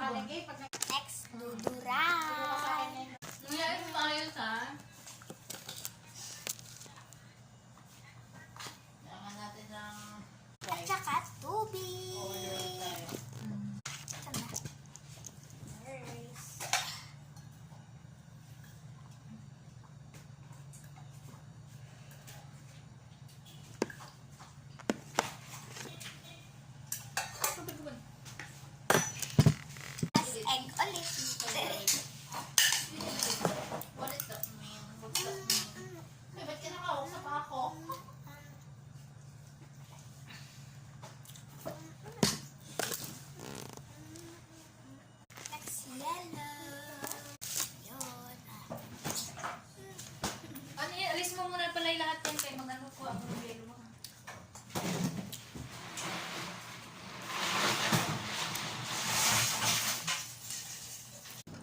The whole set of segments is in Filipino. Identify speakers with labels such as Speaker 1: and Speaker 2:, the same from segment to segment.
Speaker 1: Next, duduran.
Speaker 2: Ngayon, maayos ha. Kailangan natin ng
Speaker 1: At saka tubig. Saan ba? As egg ulit.
Speaker 2: What does that mean? What does that mean? Eh, ba't kinakausap ako?
Speaker 1: Next, yellow. Yun.
Speaker 2: Ano yan? Alis mo muna pala yung lahat yan kayo. Mag-ano ko ako ng yelo mo.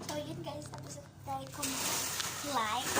Speaker 1: So, yun guys. Tapos tayo kung like,